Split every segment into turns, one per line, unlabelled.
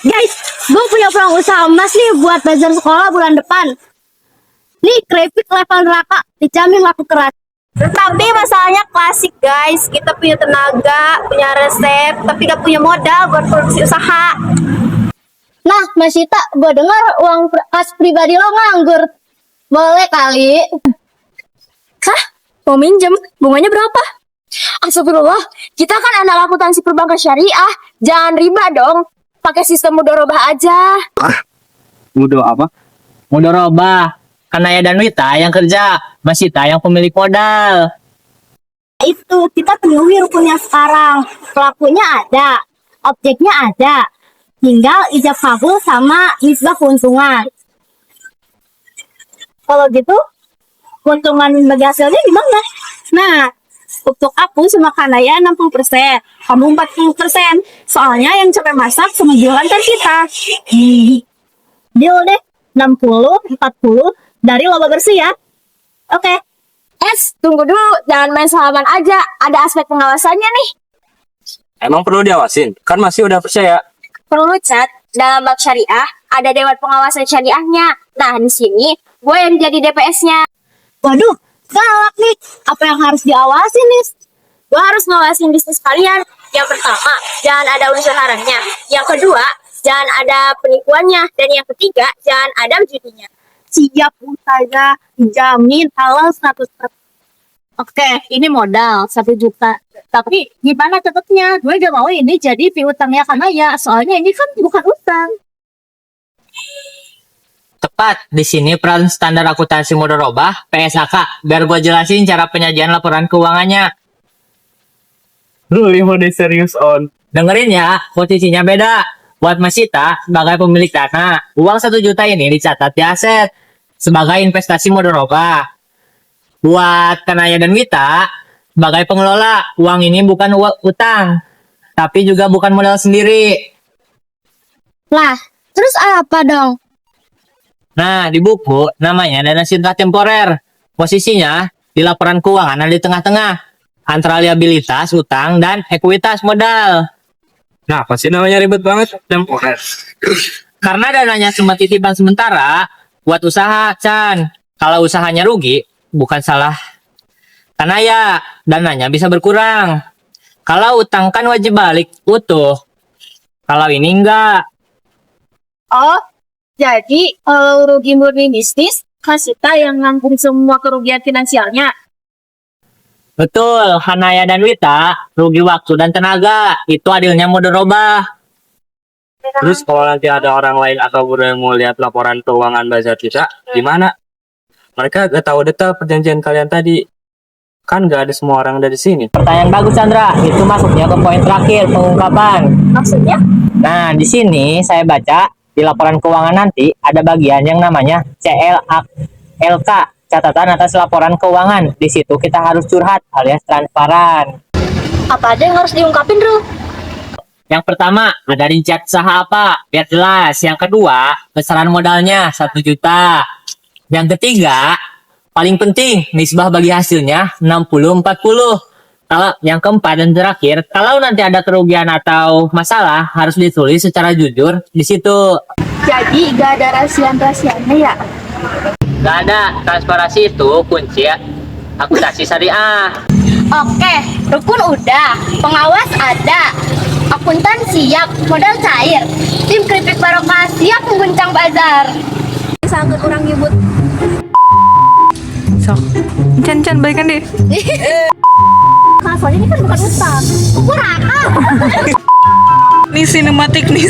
Guys, gue punya peluang usaha emas nih buat bazar sekolah bulan depan. Nih, keripik level neraka, dijamin laku keras.
Tapi masalahnya klasik guys, kita punya tenaga, punya resep, tapi gak punya modal buat produksi usaha.
Nah, Mas Sita, gue dengar uang kas pribadi lo nganggur. Boleh kali?
Hah? Mau minjem? Bunganya berapa? Astagfirullah, kita kan anak akuntansi perbankan syariah, jangan riba dong. Pakai sistem mudharabah aja.
Mudo apa?
Mudharabah. Kanaya dan Wita yang kerja, Mas Sita yang pemilik modal.
Itu, kita penuhi rukunnya sekarang. Pelakunya ada, objeknya ada. Tinggal ijab kabul sama nisbah keuntungan. Kalau gitu, keuntungan bagi hasilnya gimana? Nah, untuk aku sama Kanaya 60%, kamu 40%. Soalnya yang capek masak sama jualan kan kita. Deal deh, 60-40 dari laba bersih ya. Oke.
Tunggu dulu, jangan main salaman aja. Ada aspek pengawasannya nih.
Emang perlu diawasin? Kan masih udah percaya.
Perlu cat, dalam bab syariah ada dewan pengawasan syariahnya. Nah, di sini gue yang jadi DPS-nya.
Waduh, galak nih. Apa yang harus diawasi nih?
Gue harus ngawasin bisnis kalian. Yang pertama, jangan ada unsur haramnya. Yang kedua, jangan ada penipuannya. Dan yang ketiga, jangan ada judinya.
Siap Ustazah, jamin halal 100%. Oke, ini modal 1 juta. Tapi gimana tetapnya? Gue gak mau ini jadi piutangnya Kanaya. Soalnya ini kan bukan utang.
Tepat, di sini peran standar akuntansi mudharabah, PSAK, biar gue jelasin cara penyajian laporan keuangannya.
Lu mode serius on.
Dengerin ya, posisinya beda. Buat Mas Sita, sebagai pemilik dana, uang 1 juta ini dicatat di aset sebagai investasi mudharabah. Buat Kanaya dan Wita, sebagai pengelola, uang ini bukan uang utang, tapi juga bukan modal sendiri.
Lah, terus apa dong?
Nah, di buku namanya dana sirna temporer. Posisinya di laporan keuangan ada di tengah-tengah antara liabilitas, utang, dan ekuitas modal.
Nah, pasti namanya ribet banget. Temporer.
Karena dananya cuma titipan sementara buat usaha, Chan. Kalau usahanya rugi, bukan salah Kanaya, dananya bisa berkurang. Kalau utang kan wajib balik utuh. Kalau ini enggak.
Oh, jadi rugi murni bisnis, Kasita yang nanggung semua kerugian finansialnya.
Betul, Kanaya dan Wita rugi waktu dan tenaga. Itu adilnya mudharabah.
Terus kalau nanti ada orang lain atau yang mau lihat laporan keuangan bazar kita, gimana? Mereka gak tahu detail perjanjian kalian tadi. Kan gak ada semua orang dari sini.
Pertanyaan bagus, Chandra. Itu masuknya ke poin terakhir, pengungkapan.
Maksudnya?
Nah, di sini saya baca di laporan keuangan nanti ada bagian yang namanya CLK, catatan atas laporan keuangan. Di situ kita harus curhat alias transparan.
Apa aja yang harus diungkapin, Ru?
Yang pertama, ada rincian usaha apa, biar jelas. Yang kedua, besaran modalnya 1 juta. Yang ketiga, paling penting, nisbah bagi hasilnya 60-40. Kalau yang keempat dan terakhir, kalau nanti ada kerugian atau masalah, harus ditulis secara jujur di situ.
Jadi gak ada rahasianya ya?
Gak ada, transparansi itu kunci ya akuntansi syariah.
Oke, rukun udah, pengawas ada, akuntan siap, modal cair, tim keripik barokah siap mengguncang bazar.
Sangkut orang nyebut.
Sok, Chan balikan deh.
Nah, soalnya ini kan bukan utang, ukur akal.
Nih sinematik nih.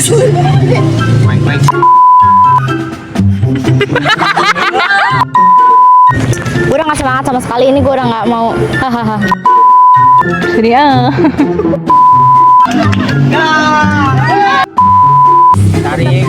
banget sama sekali. Ini gue udah nggak mau. Hahaha.
Syariah.
Tarik.